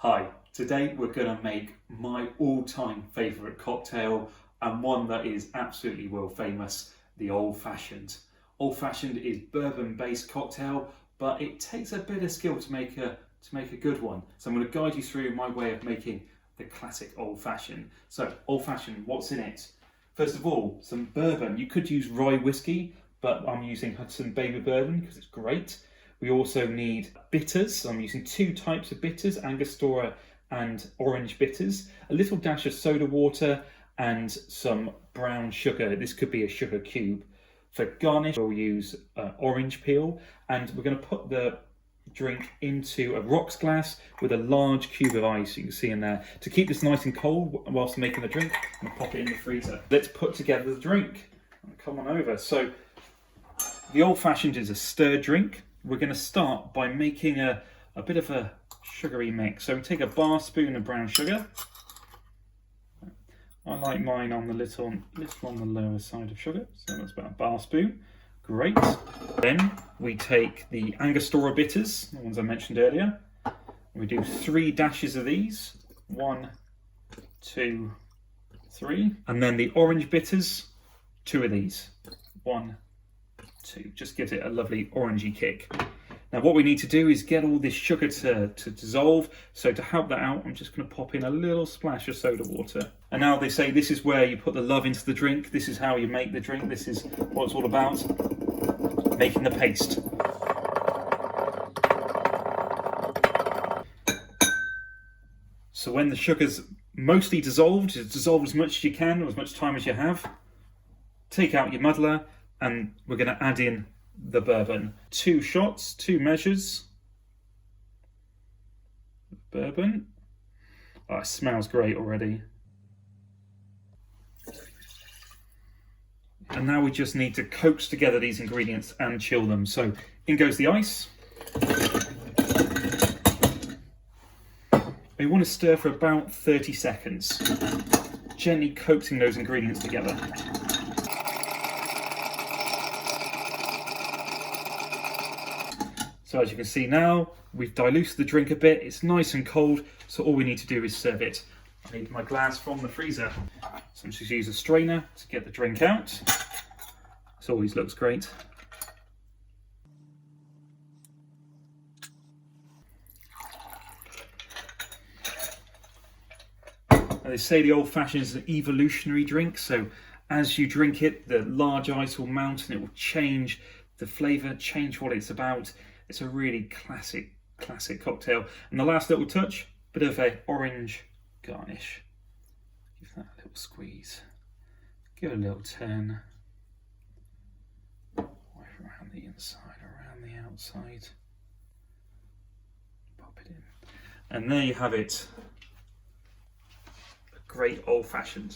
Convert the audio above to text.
Hi, today we're going to make my all-time favourite cocktail and one that is absolutely world famous, the Old Fashioned. Old Fashioned is bourbon-based cocktail, but it takes a bit of skill to make a good one. So I'm going to guide you through my way of making the classic Old Fashioned. So Old Fashioned, what's in it? First of all, some bourbon. You could use rye whiskey, but I'm using Hudson Baby Bourbon because it's great. We also need bitters. I'm using two types of bitters, Angostura and orange bitters, a little dash of soda water and some brown sugar. This could be a sugar cube. For garnish, we'll use orange peel, and we're going to put the drink into a rocks glass with a large cube of ice, you can see in there. To keep this nice and cold whilst making the drink, I'm going to pop it in the freezer. Let's put together the drink. Come on over. So the Old Fashioned is a stirred drink. We're going to start by making a bit of a sugary mix. So we take a bar spoon of brown sugar. I like mine on the little on the lower side of sugar, so that's about a bar spoon. Great. Then we take the Angostura Bitters, the ones I mentioned earlier. We do 3 dashes of these. 1, 2, 3. And then the orange bitters, 2 of these. 1, 2. Just gives it a lovely orangey kick. Now what we need to do is get all this sugar to dissolve. So to help that out, I'm just going to pop in a little splash of soda water. And now they say this is where you put the love into the drink. This is how you make the drink. This is what it's all about. Making the paste. So when the sugar's mostly dissolved, dissolve as much as you can, or as much time as you have. Take out your muddler, and we're going to add in the bourbon. 2 shots, 2 measures. Bourbon. Oh, it smells great already. And now we just need to coax together these ingredients and chill them. So in goes the ice. We want to stir for about 30 seconds, gently coaxing those ingredients together. So as you can see now, we've diluted the drink a bit. It's nice and cold, so all we need to do is serve it. I need my glass from the freezer. So I'm just use a strainer to get the drink out. This always looks great. Now they say the Old Fashioned is an evolutionary drink, so as you drink it, the large ice will mount and it will change the flavour, change what it's about. It's a really classic cocktail. And the last little touch, bit of a orange garnish. Give that a little squeeze. Give it a little turn. Around the inside, around the outside. Pop it in. And there you have it. A great Old Fashioned.